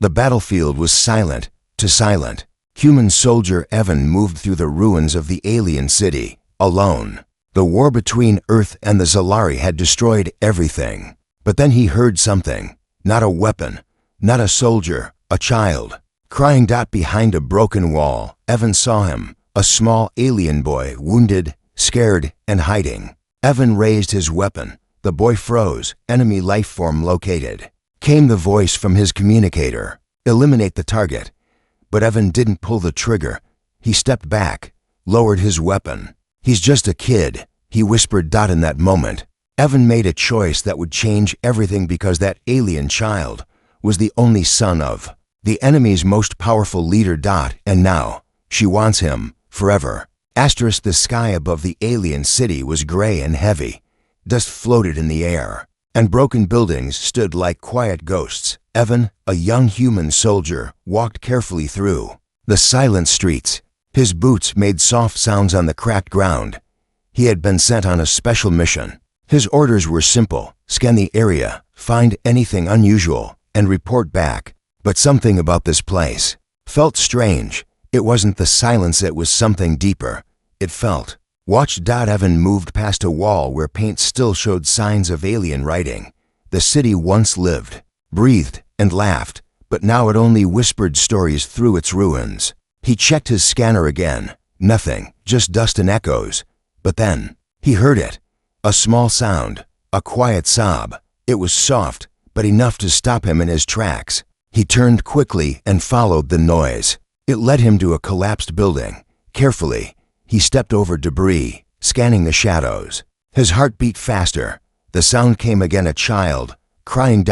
The battlefield was silent to silent. Human soldier Evan moved through the ruins of the alien city, alone. The war between Earth and the Zalari had destroyed everything. But then he heard something. Not a weapon, not a soldier, a child. Crying behind a broken wall, Evan saw him, a small alien boy, wounded, scared, and hiding. Evan raised his weapon. The boy froze, enemy life form located. Came the voice from his communicator. Eliminate the target. But Evan didn't pull the trigger. He stepped back, lowered his weapon. He's just a kid, he whispered in that moment. Evan made a choice that would change everything because that alien child was the only son of the enemy's most powerful leader. And now, she wants him, forever. The sky above the alien city was gray and heavy. Dust floated in the air, and broken buildings stood like quiet ghosts. Evan, a young human soldier, walked carefully through the silent streets. His boots made soft sounds on the cracked ground. He had been sent on a special mission. His orders were simple: scan the area, find anything unusual, and report back. But something about this place felt strange. It wasn't the silence, it was something deeper. It felt. Watched. Evan moved past a wall where paint still showed signs of alien writing. The city once lived, breathed, and laughed, but now it only whispered stories through its ruins. He checked his scanner again. Nothing, just dust and echoes. But then, he heard it. A small sound, a quiet sob. It was soft, but enough to stop him in his tracks. He turned quickly and followed the noise. It led him to a collapsed building. Carefully, he stepped over debris, scanning the shadows. His heart beat faster. The sound came again, a child, crying.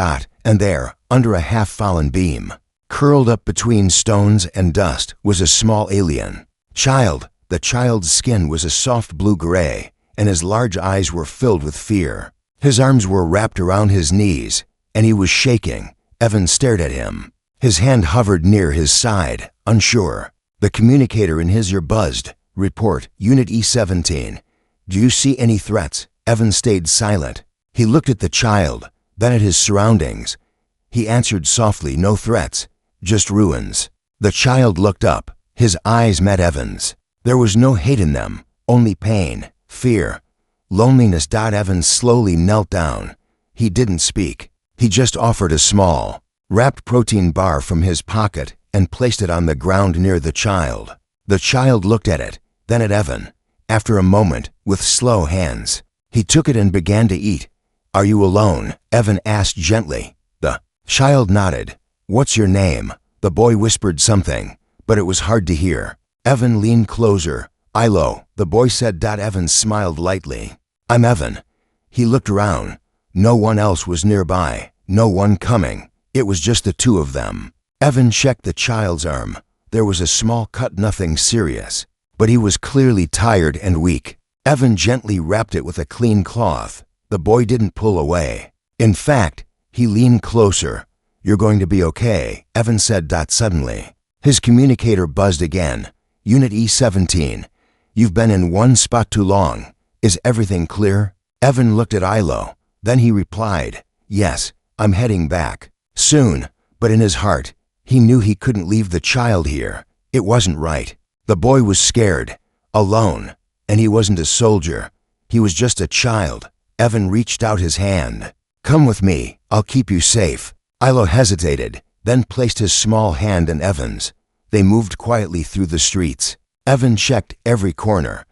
And there, under a half-fallen beam, curled up between stones and dust, was a small alien child. The child's skin was a soft blue-gray, and his large eyes were filled with fear. His arms were wrapped around his knees, and he was shaking. Evan stared at him. His hand hovered near his side, unsure. The communicator in his ear buzzed. Report, Unit E-17. Do you see any threats? Evan stayed silent. He looked at the child, then at his surroundings. He answered softly, no threats, just ruins. The child looked up. His eyes met Evan's. There was no hate in them, only pain, fear, loneliness. Evan slowly knelt down. He didn't speak. He just offered a small, wrapped protein bar from his pocket and placed it on the ground near the child. The child looked at it, then at Evan. After a moment, with slow hands, he took it and began to eat. Are you alone? Evan asked gently. The child nodded. What's your name? The boy whispered something, but it was hard to hear. Evan leaned closer. Ilo, the boy said. Evan smiled lightly. I'm Evan. He looked around. No one else was nearby, no one coming. It was just the two of them. Evan checked the child's arm. There was a small cut, nothing serious, but he was clearly tired and weak. Evan gently wrapped it with a clean cloth. The boy didn't pull away. In fact, he leaned closer. You're going to be okay, Evan said. Suddenly, his communicator buzzed again. Unit E-17. You've been in one spot too long. Is everything clear? Evan looked at Ilo. Then he replied, yes, I'm heading back. Soon, but in his heart, he knew he couldn't leave the child here. It wasn't right. The boy was scared, alone, and he wasn't a soldier. He was just a child. Evan reached out his hand. Come with me, I'll keep you safe. Ilo hesitated, then placed his small hand in Evan's. They moved quietly through the streets. Evan checked every corner.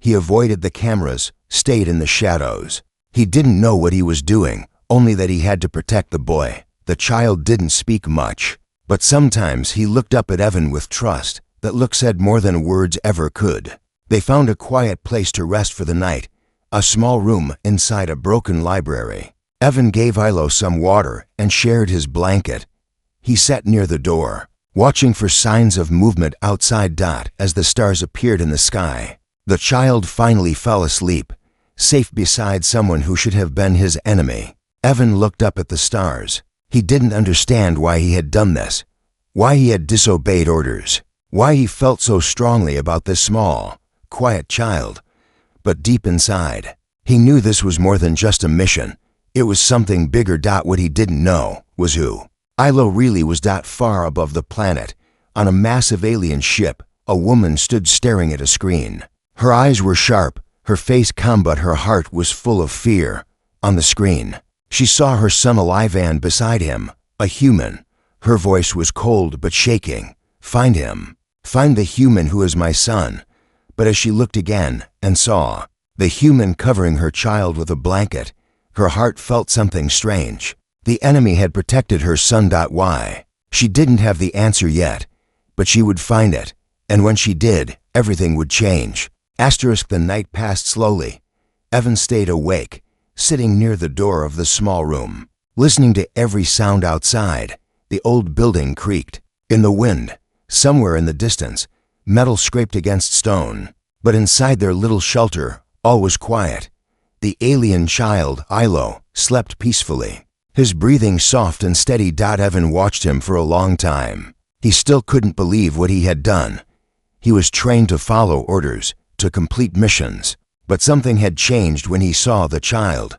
He avoided the cameras, stayed in the shadows. He didn't know what he was doing, only that he had to protect the boy. The child didn't speak much, but sometimes he looked up at Evan with trust. That look said more than words ever could. They found a quiet place to rest for the night, a small room inside a broken library. Evan gave Ilo some water and shared his blanket. He sat near the door, watching for signs of movement outside. As the stars appeared in the sky, the child finally fell asleep, safe beside someone who should have been his enemy. Evan looked up at the stars. He didn't understand why he had done this, why he had disobeyed orders, why he felt so strongly about this small, quiet child. But deep inside, he knew this was more than just a mission. It was something bigger. What he didn't know was who Ilo really was that far above the planet. On a massive alien ship, a woman stood staring at a screen. Her eyes were sharp, her face calm, but her heart was full of fear. On the screen, she saw her son alive and beside him, a human. Her voice was cold but shaking. "Find him. Find the human who is my son." But as she looked again and saw the human covering her child with a blanket, her heart felt something strange. The enemy had protected her son. Why? She didn't have the answer yet, but she would find it, and when she did, everything would change. The night passed slowly. Evan stayed awake, sitting near the door of the small room, listening to every sound outside. The old building creaked. In the wind, somewhere in the distance, metal scraped against stone. But inside their little shelter, all was quiet. The alien child, Ilo, slept peacefully, his breathing soft and steady. Evan watched him for a long time. He still couldn't believe what he had done. He was trained to follow orders, to complete missions. But something had changed when he saw the child.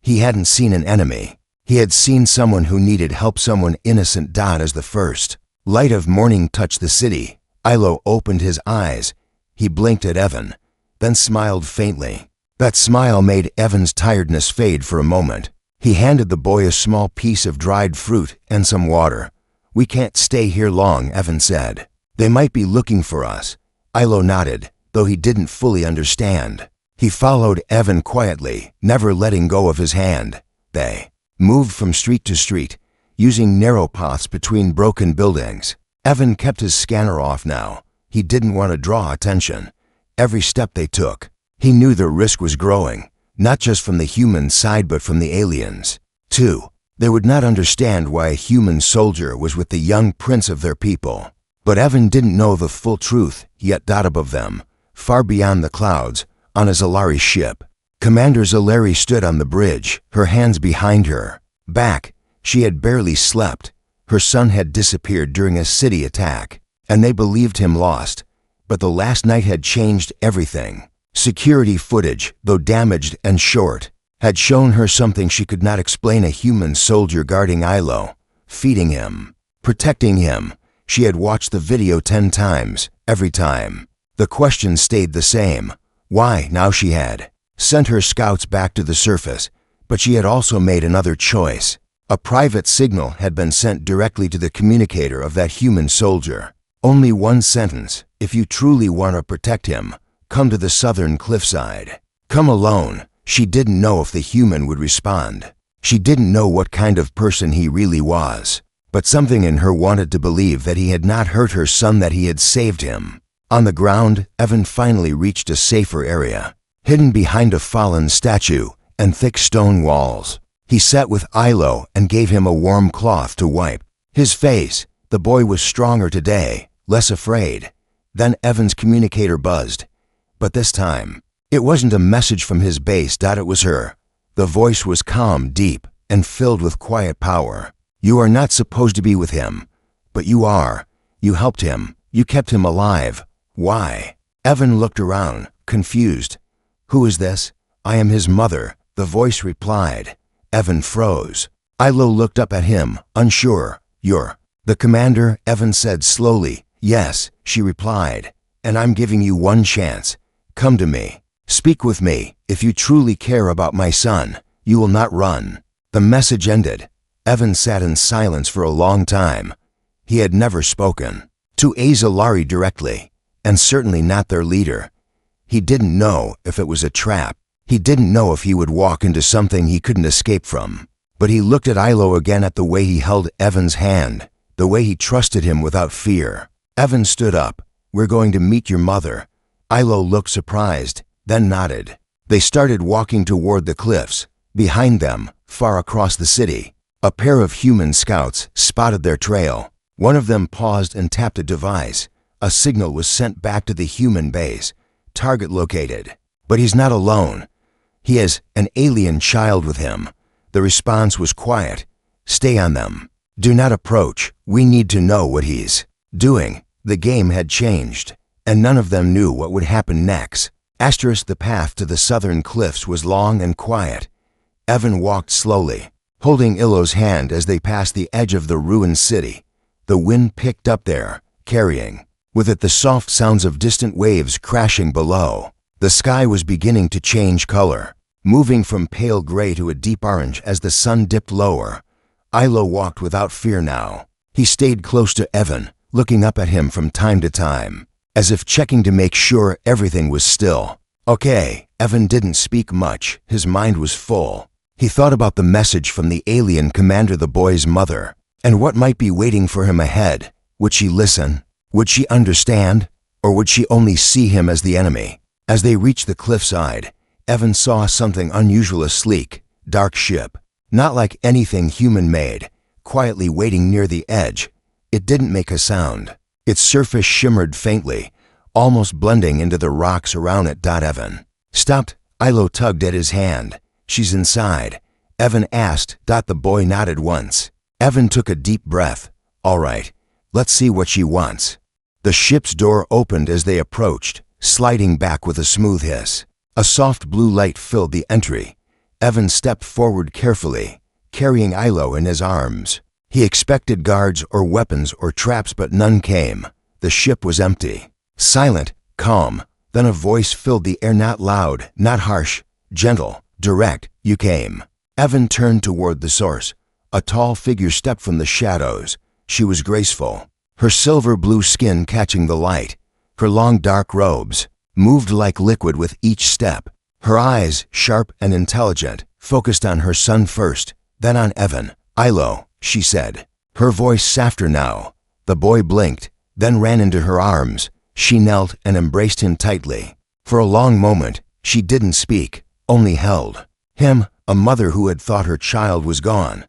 He hadn't seen an enemy. He had seen someone who needed help, someone innocent. As the first light of morning touched the city, Ilo opened his eyes. He blinked at Evan, then smiled faintly. That smile made Evan's tiredness fade for a moment. He handed the boy a small piece of dried fruit and some water. "We can't stay here long," Evan said. "They might be looking for us." Ilo nodded, though he didn't fully understand. He followed Evan quietly, never letting go of his hand. They moved from street to street, using narrow paths between broken buildings. Evan kept his scanner off now. He didn't want to draw attention. Every step they took, he knew the risk was growing, not just from the human side but from the aliens, too. They would not understand why a human soldier was with the young prince of their people. But Evan didn't know the full truth. Yet above them, far beyond the clouds, on a Zalari ship, Commander Zalari stood on the bridge, her hands behind her back. She had barely slept. Her son had disappeared during a city attack, and they believed him lost. But the last night had changed everything. Security footage, though damaged and short, had shown her something she could not explain: a human soldier guarding Ilo, feeding him, protecting him. She had watched the video 10 times. Every time, the question stayed the same. Why? Now she had sent her scouts back to the surface, but she had also made another choice. A private signal had been sent directly to the communicator of that human soldier. Only one sentence: "If you truly want to protect him, come to the southern cliffside. Come alone." She didn't know if the human would respond. She didn't know what kind of person he really was. But something in her wanted to believe that he had not hurt her son, that he had saved him. On the ground, Evan finally reached a safer area, hidden behind a fallen statue and thick stone walls. He sat with Ilo and gave him a warm cloth to wipe his face. The boy was stronger today, less afraid. Then Evan's communicator buzzed. But this time, it wasn't a message from his base. It was her. The voice was calm, deep, and filled with quiet power. "You are not supposed to be with him, but you are. You helped him. You kept him alive. Why?" Evan looked around, confused. "Who is this?" "I am his mother," the voice replied. Evan froze. Ilo looked up at him, unsure. "You're the commander?" Evan said slowly. "Yes," she replied, "and I'm giving you one chance. Come to me. Speak with me. If you truly care about my son, you will not run." The message ended. Evan sat in silence for a long time. He had never spoken to a Zalari directly, and certainly not their leader. He didn't know if it was a trap. He didn't know if he would walk into something he couldn't escape from. But he looked at Ilo again, at the way he held Evan's hand, the way he trusted him without fear. Evan stood up. "We're going to meet your mother." Ilo looked surprised, then nodded. They started walking toward the cliffs. Behind them, far across the city, a pair of human scouts spotted their trail. One of them paused and tapped a device. A signal was sent back to the human base. "Target located." "But he's not alone. He has an alien child with him." The response was quiet. "Stay on them. Do not approach. We need to know what he's doing." The game had changed, and none of them knew what would happen next. The path to the southern cliffs was long and quiet. Evan walked slowly, holding Ilo's hand as they passed the edge of the ruined city. The wind picked up there, carrying with it the soft sounds of distant waves crashing below. The sky was beginning to change color, moving from pale gray to a deep orange as the sun dipped lower. Ilo walked without fear now. He stayed close to Evan, looking up at him from time to time, as if checking to make sure everything was still. Okay, Evan didn't speak much. His mind was full. He thought about the message from the alien commander, the boy's mother, and what might be waiting for him ahead. Would she listen? Would she understand? Or would she only see him as the enemy? As they reached the cliffside, Evan saw something unusual, a sleek, dark ship, not like anything human-made, quietly waiting near the edge. It didn't make a sound. Its surface shimmered faintly, almost blending into the rocks around it. Evan stopped. Ilo tugged at his hand. She's inside, Evan asked. The boy nodded once. Evan took a deep breath. All right, let's see what she wants. The ship's door opened as they approached, sliding back with a smooth hiss. A soft blue light filled the entry. Evan stepped forward carefully, carrying Ilo in his arms. He expected guards or weapons or traps, but none came. The ship was empty, silent, calm. Then a voice filled the air, not loud, not harsh, gentle, direct. You came. Evan turned toward the source. A tall figure stepped from the shadows. She was graceful, her silver blue skin catching the light. Her long dark robes moved like liquid with each step. Her eyes, sharp and intelligent, focused on her son first, then on Evan. Ilo, she said, her voice softer now. The boy blinked, then ran into her arms. She knelt and embraced him tightly. For a long moment, she didn't speak, only held him, a mother who had thought her child was gone.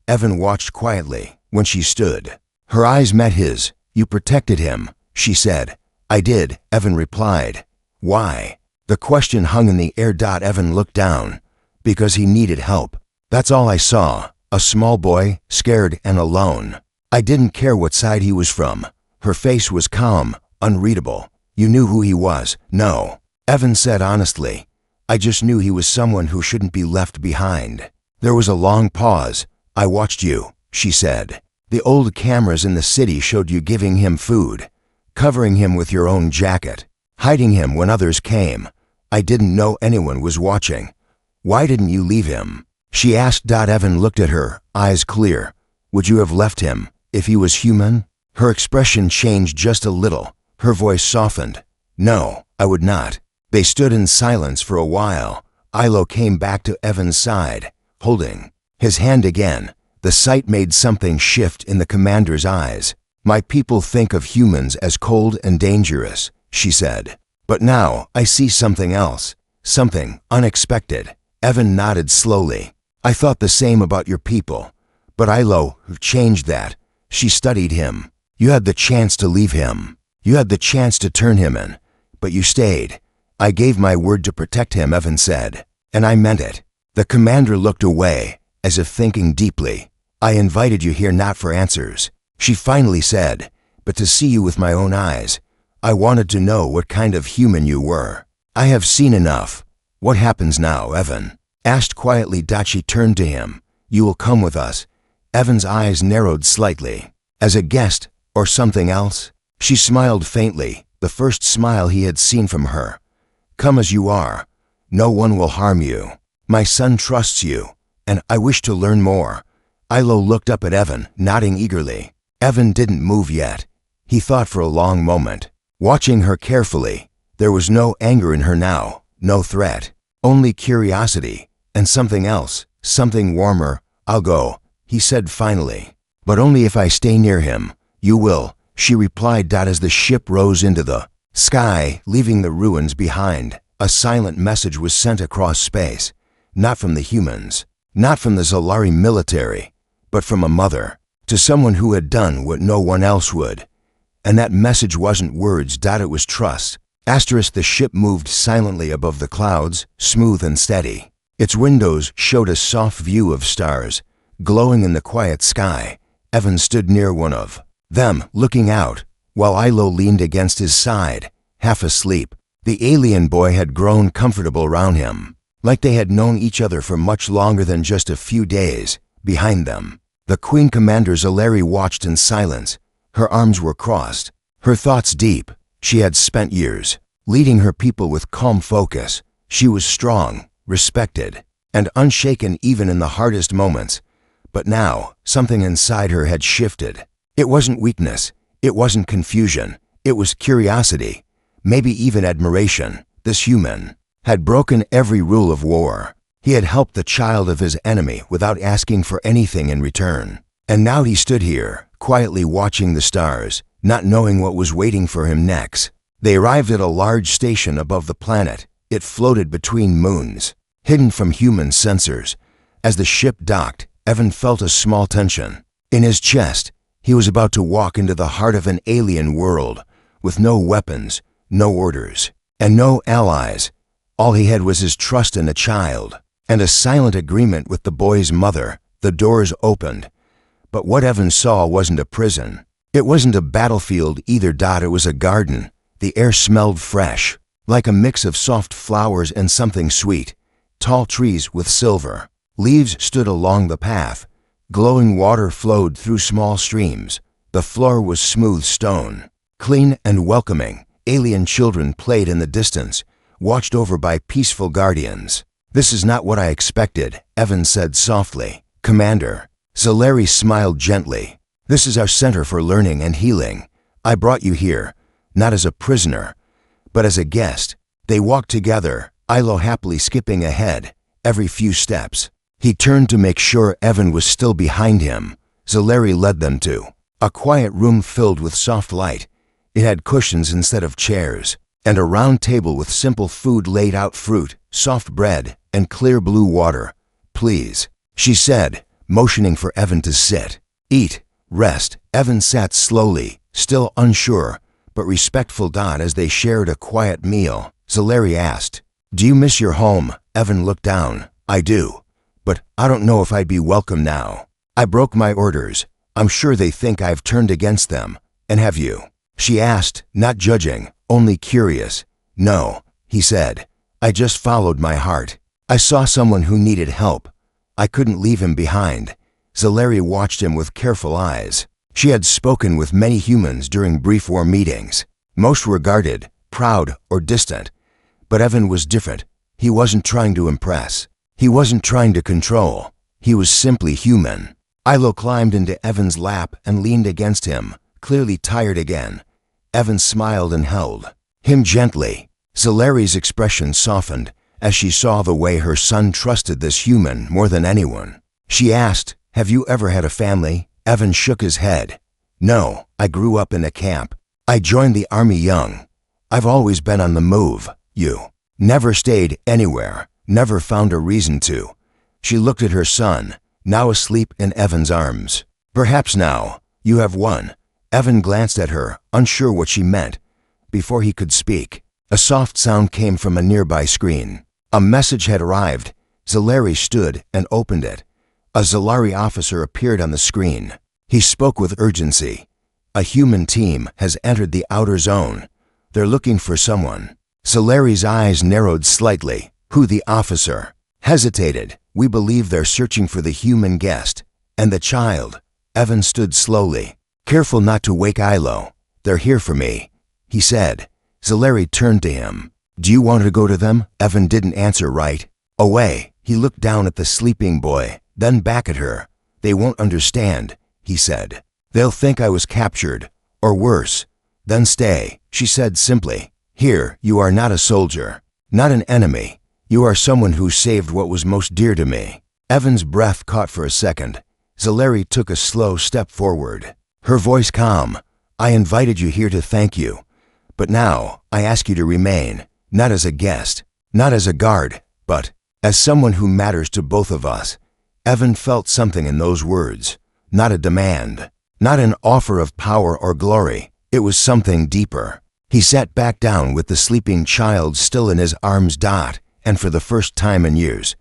Evan watched quietly. When she stood, her eyes met his. You protected him, she said. I did, Evan replied. Why? The question hung in the air. Evan looked down. Because he needed help. That's all I saw. A small boy, scared and alone. I didn't care what side he was from. Her face was calm, unreadable. You knew who he was? No, Evan said honestly. I just knew he was someone who shouldn't be left behind. There was a long pause. I watched you, she said. The old cameras in the city showed you giving him food, covering him with your own jacket, hiding him when others came. I didn't know anyone was watching. Why didn't you leave him? She asked. Evan looked at her, eyes clear. Would you have left him if he was human? Her expression changed just a little. Her voice softened. No, I would not. They stood in silence for a while. Ilo came back to Evan's side, holding his hand again. The sight made something shift in the commander's eyes. My people think of humans as cold and dangerous, she said. But now I see something else, something unexpected. Evan nodded slowly. I thought the same about your people. But Ilo changed that. She studied him. You had the chance to leave him. You had the chance to turn him in. But you stayed. I gave my word to protect him, Evan said. And I meant it. The commander looked away, as if thinking deeply. I invited you here not for answers, she finally said, but to see you with my own eyes. I wanted to know what kind of human you were. I have seen enough. What happens now, Evan? Asked quietly. She turned to him. You will come with us. Evan's eyes narrowed slightly. As a guest, or something else? She smiled faintly, the first smile he had seen from her. Come as you are. No one will harm you. My son trusts you, and I wish to learn more. Ilo looked up at Evan, nodding eagerly. Evan didn't move yet. He thought for a long moment, watching her carefully. There was no anger in her now, no threat, only curiosity, and something else, something warmer. I'll go, he said finally. But only if I stay near him. You will, she replied. As the ship rose into the sky, leaving the ruins behind, a silent message was sent across space. Not from the humans, not from the Zolari military, but from a mother, to someone who had done what no one else would. And that message wasn't words. It was trust. The ship moved silently above the clouds, smooth and steady. Its windows showed a soft view of stars, glowing in the quiet sky. Evan stood near one of them, looking out, while Ilo leaned against his side, half asleep. The alien boy had grown comfortable around him, like they had known each other for much longer than just a few days. behind them. The Queen Commander Zalari watched in silence. Her arms were crossed, her thoughts deep. She had spent years leading her people with calm focus. She was strong, respected, and unshaken even in the hardest moments. But now, something inside her had shifted. It wasn't weakness, it wasn't confusion, it was curiosity, maybe even admiration. This human had broken every rule of war. He had helped the child of his enemy without asking for anything in return. And now he stood here, quietly watching the stars, not knowing what was waiting for him next. They arrived at a large station above the planet. It floated between moons, hidden from human sensors. As the ship docked, Evan felt a small tension in his chest. He was about to walk into the heart of an alien world, with no weapons, no orders, and no allies. All he had was his trust in a child, and a silent agreement with the boy's mother. The doors opened. But what Evan saw wasn't a prison. It wasn't a battlefield either. It was a garden. The air smelled fresh, like a mix of soft flowers and something sweet. Tall trees with silver leaves stood along the path. Glowing water flowed through small streams. The floor was smooth stone, clean and welcoming. Alien children played in the distance, watched over by peaceful guardians. "This is not what I expected," Evan said softly. "Commander." Zalari smiled gently. "This is our center for learning and healing. I brought you here, not as a prisoner, but as a guest." They walked together, Ilo happily skipping ahead every few steps. He turned to make sure Evan was still behind him. Zalari led them to a quiet room filled with soft light. It had cushions instead of chairs, and a round table with simple food laid out: fruit, soft bread, and clear blue water. "Please," she said, motioning for Evan to sit. "Eat, rest." Evan sat slowly, still unsure, but respectful. As they shared a quiet meal, Zalari asked, "Do you miss your home?" Evan looked down. "I do, but I don't know if I'd be welcome now. I broke my orders. I'm sure they think I've turned against them. And have you?" She asked, not judging, only curious. "No," he said. "I just followed my heart. I saw someone who needed help. I couldn't leave him behind." Zalari watched him with careful eyes. She had spoken with many humans during brief war meetings. Most were guarded, proud, or distant. But Evan was different. He wasn't trying to impress. He wasn't trying to control. He was simply human. Ilo climbed into Evan's lap and leaned against him, clearly tired again. Evan smiled and held him gently. Zalari's expression softened as she saw the way her son trusted this human more than anyone. She asked, "Have you ever had a family?" Evan shook his head. "No, I grew up in a camp. I joined the army young. I've always been on the move." "You never stayed anywhere, never found a reason to." She looked at her son, now asleep in Evan's arms. "Perhaps now you have one." Evan glanced at her, unsure what she meant. Before he could speak, a soft sound came from a nearby screen. A message had arrived. Zalari stood and opened it. A Zalari officer appeared on the screen. He spoke with urgency. "A human team has entered the outer zone. They're looking for someone." Zalari's eyes narrowed slightly. "Who?" The officer hesitated. "We believe they're searching for the human guest and the child." Evan stood slowly, careful not to wake Ilo. "They're here for me," he said. Zalari turned to him. "Do you want to go to them?" Evan didn't answer right away. He looked down at the sleeping boy, then back at her. "They won't understand," he said. "They'll think I was captured, or worse." "Then stay," she said simply. "Here, you are not a soldier, not an enemy. You are someone who saved what was most dear to me." Evan's breath caught for a second. Zalari took a slow step forward, her voice calm. "I invited you here to thank you, but now I ask you to remain, not as a guest, not as a guard, but as someone who matters to both of us." Evan felt something in those words. Not a demand, not an offer of power or glory. It was something deeper. He sat back down with the sleeping child still in his arms. And for the first time in years,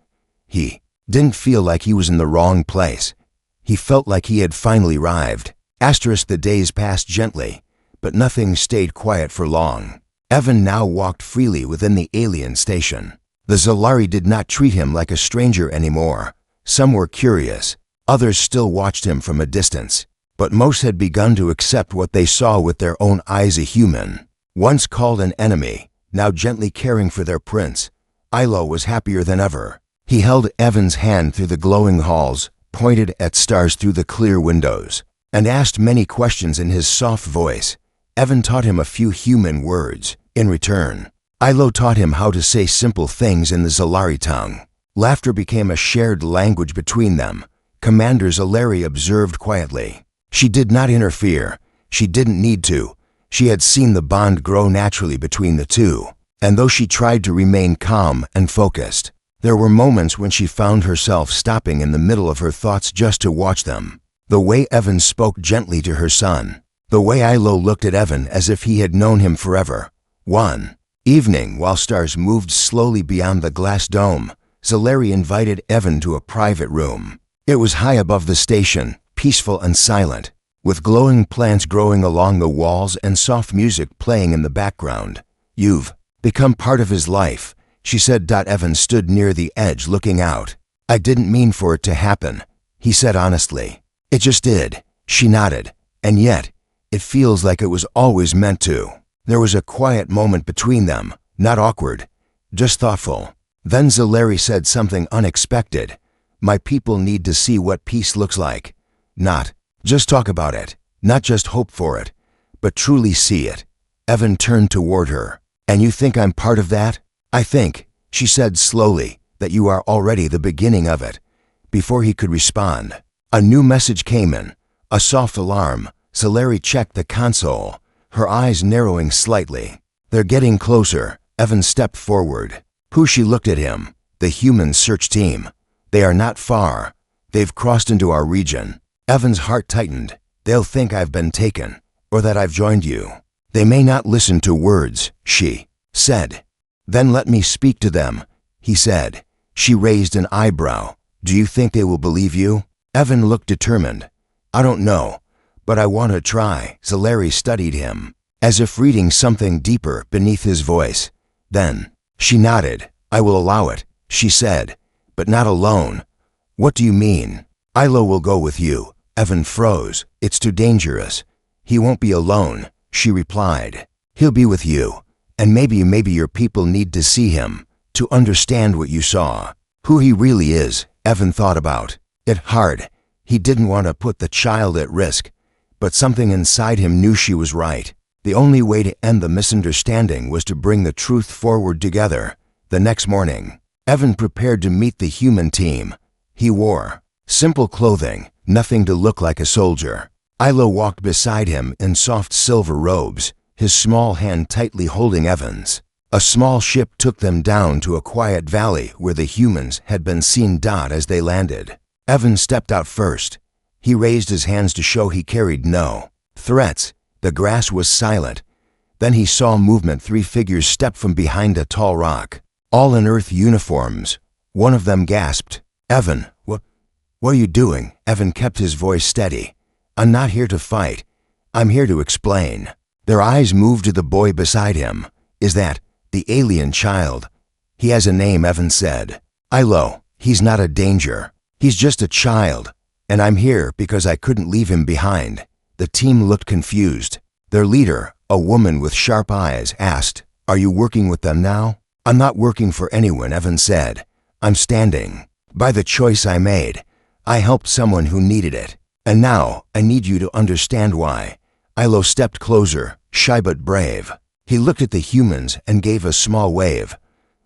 he didn't feel like he was in the wrong place. He felt like he had finally arrived. The days passed gently, but nothing stayed quiet for long. Evan now walked freely within the alien station. The Zalari did not treat him like a stranger anymore. Some were curious, Others still watched him from a distance, but most had begun to accept what they saw with their own eyes. A human, once called an enemy, now gently caring for their prince. Ilo was happier than ever. He held Evan's hand through the glowing halls, pointed at stars through the clear windows, and asked many questions in his soft voice. Evan taught him a few human words. In return, Ilo taught him how to say simple things in the Zalari tongue. Laughter became a shared language between them. Commander Zalari observed quietly. She did not interfere. She didn't need to. She had seen the bond grow naturally between the two, and though she tried to remain calm and focused, there were moments when she found herself stopping in the middle of her thoughts just to watch them. The way Evan spoke gently to her son. The way Ilo looked at Evan as if he had known him forever. One evening, while stars moved slowly beyond the glass dome, Zalari invited Evan to a private room. It was high above the station, peaceful and silent, with glowing plants growing along the walls and soft music playing in the background. "You've become part of his life," she said. Evan stood near the edge looking out. "I didn't mean for it to happen," he said honestly. "It just did." She nodded. "And yet, it feels like it was always meant to." There was a quiet moment between them, not awkward, just thoughtful. Then Zalari said something unexpected. "My people need to see what peace looks like. Not just talk about it, not just hope for it, but truly see it." Evan turned toward her. "And you think I'm part of that?" "I think," she said slowly, "that you are already the beginning of it." Before he could respond, a new message came in, a soft alarm. Zalari checked the console, her eyes narrowing slightly. "They're getting closer." Evan stepped forward. "Who?" She looked at him. "The human search team. They are not far. They've crossed into our region." Evan's heart tightened. "They'll think I've been taken, or that I've joined you. They may not listen to words," she said. "Then let me speak to them," he said. She raised an eyebrow. "Do you think they will believe you?" Evan looked determined. "I don't know, but I want to try." Zalari studied him, as if reading something deeper beneath his voice. Then she nodded. "I will allow it," she said, "but not alone." "What do you mean?" "Ilo will go with you." Evan froze. "It's too dangerous." "He won't be alone," she replied. "He'll be with you. And maybe your people need to see him, to understand what you saw. Who he really is." Evan thought about it hard. He didn't want to put the child at risk, but something inside him knew she was right. The only way to end the misunderstanding was to bring the truth forward together. The next morning, Evan prepared to meet the human team. He wore simple clothing, nothing to look like a soldier. Ilo walked beside him in soft silver robes, his small hand tightly holding Evan's. A small ship took them down to a quiet valley where the humans had been seen. As they landed, Evan stepped out first. He raised his hands to show he carried no threats. The grass was silent. Then he saw movement. 3 figures stepped from behind a tall rock, all in Earth uniforms. One of them gasped, "Evan, what are you doing?" Evan kept his voice steady. "I'm not here to fight. I'm here to explain." Their eyes moved to the boy beside him. "Is that the alien child?" "He has a name," Evan said. "Ilo. He's not a danger. He's just a child. And I'm here because I couldn't leave him behind." The team looked confused. Their leader, a woman with sharp eyes, asked, "Are you working with them now?" "I'm not working for anyone," Evan said. "I'm standing by the choice I made. I helped someone who needed it. And now I need you to understand why." Ilo stepped closer, shy but brave. He looked at the humans and gave a small wave.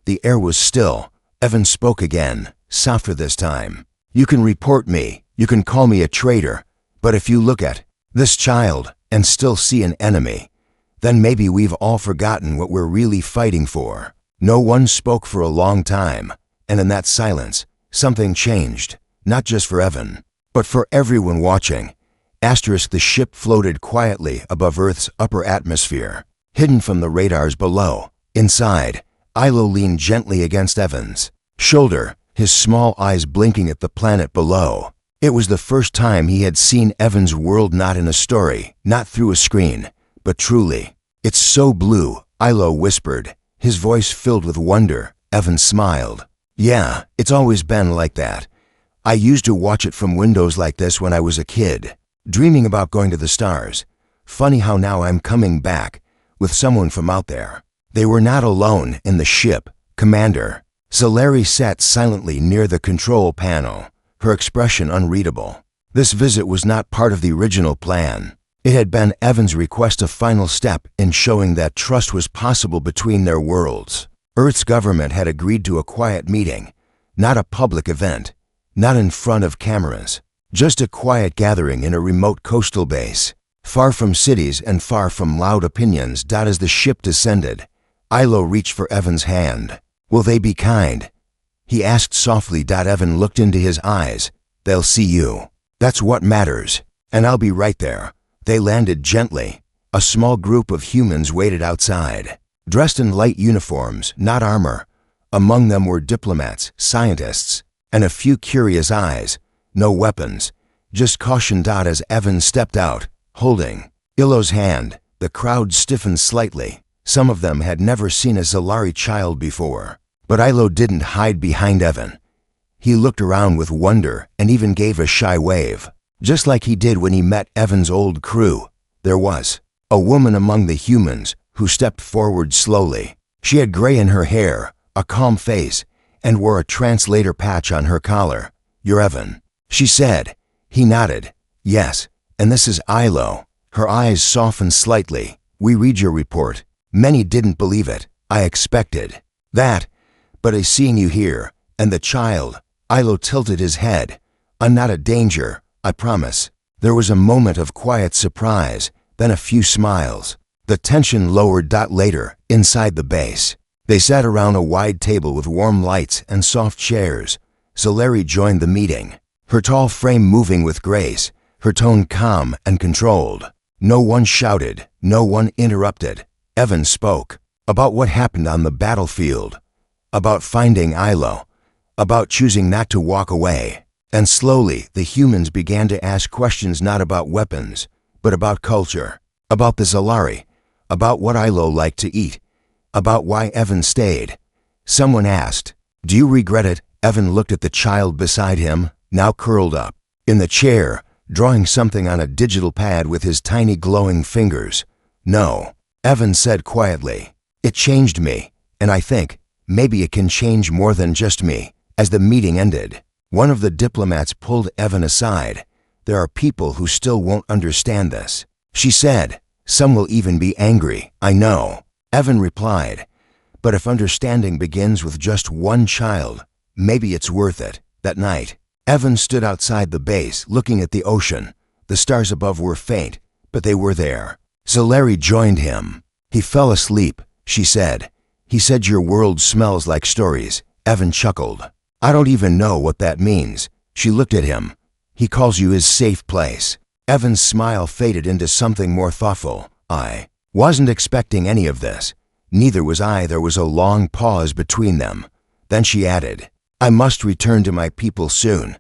The air was still. Evan spoke again, softer this time. "You can report me. You can call me a traitor. But if you look at this child and still see an enemy, then maybe we've all forgotten what we're really fighting for." No one spoke for a long time, and in that silence, something changed, not just for Evan, but for everyone watching. The ship floated quietly above Earth's upper atmosphere, hidden from the radars below. Inside, Ilo leaned gently against Evan's shoulder, his small eyes blinking at the planet below. It was the first time he had seen Evan's world, not in a story, not through a screen, but truly. "It's so blue," Ilo whispered, his voice filled with wonder. Evan smiled. "Yeah, it's always been like that. I used to watch it from windows like this when I was a kid, dreaming about going to the stars. Funny how now I'm coming back with someone from out there." They were not alone in the ship, Commander. Solari sat silently near the control panel, her expression unreadable. This visit was not part of the original plan. It had been Evan's request, a final step in showing that trust was possible between their worlds. Earth's government had agreed to a quiet meeting, not a public event, not in front of cameras, just a quiet gathering in a remote coastal base, far from cities and far from loud opinions. As the ship descended, Ilo reached for Evan's hand. "Will they be kind?" he asked softly. Evan looked into his eyes. "They'll see you. That's what matters. And I'll be right there." They landed gently. A small group of humans waited outside, dressed in light uniforms, not armor. Among them were diplomats, scientists, and a few curious eyes. No weapons, just caution. As Evan stepped out, holding Ilo's hand, the crowd stiffened slightly. Some of them had never seen a Zalari child before. But Ilo didn't hide behind Evan. He looked around with wonder and even gave a shy wave, just like he did when he met Evan's old crew. There was a woman among the humans who stepped forward slowly. She had gray in her hair, a calm face, and wore a translator patch on her collar. "You're Evan," she said. He nodded. "Yes, and this is Ilo." Her eyes softened slightly. "We read your report. Many didn't believe it. I expected that, but I seeing you here, and the child." Ilo tilted his head. "I'm not a danger, I promise." There was a moment of quiet surprise, then a few smiles. The tension lowered. Later, inside the base, they sat around a wide table with warm lights and soft chairs. Solari joined the meeting, her tall frame moving with grace, her tone calm and controlled. No one shouted, no one interrupted. Evan spoke about what happened on the battlefield, about finding Ilo, about choosing not to walk away. And slowly, the humans began to ask questions, not about weapons, but about culture, about the Zalari, about what Ilo liked to eat, about why Evan stayed. Someone asked, "Do you regret it?" Evan looked at the child beside him, now curled up in the chair, drawing something on a digital pad with his tiny glowing fingers. "No," Evan said quietly. "It changed me, and I think maybe it can change more than just me." As the meeting ended, one of the diplomats pulled Evan aside. "There are people who still won't understand this," she said. "Some will even be angry." "I know," Evan replied. "But if understanding begins with just one child, maybe it's worth it." That night, Evan stood outside the base, looking at the ocean. The stars above were faint, but they were there. Solari joined him. "He fell asleep," she said. "He said your world smells like stories." Evan chuckled. "I don't even know what that means." She looked at him. "He calls you his safe place." Evan's smile faded into something more thoughtful. "I wasn't expecting any of this." "Neither was I." There was a long pause between them. Then she added, "I must return to my people soon,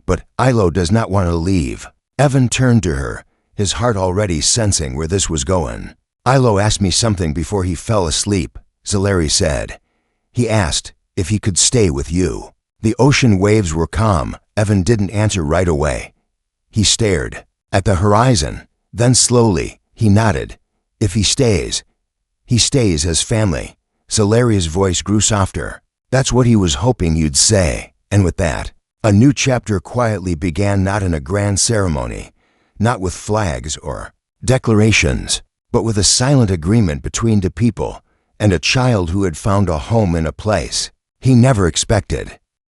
but Ilo does not want to leave." Evan turned to her, his heart already sensing where this was going. "Ilo asked me something before he fell asleep," Solari said. "He asked if he could stay with you." The ocean waves were calm. Evan didn't answer right away. He stared at the horizon. Then slowly, he nodded. "If he stays as family." Solari's voice grew softer. "That's what he was hoping you'd say." And with that, a new chapter quietly began, not in a grand ceremony, not with flags or declarations, but with a silent agreement between two people and a child who had found a home in a place he never expected.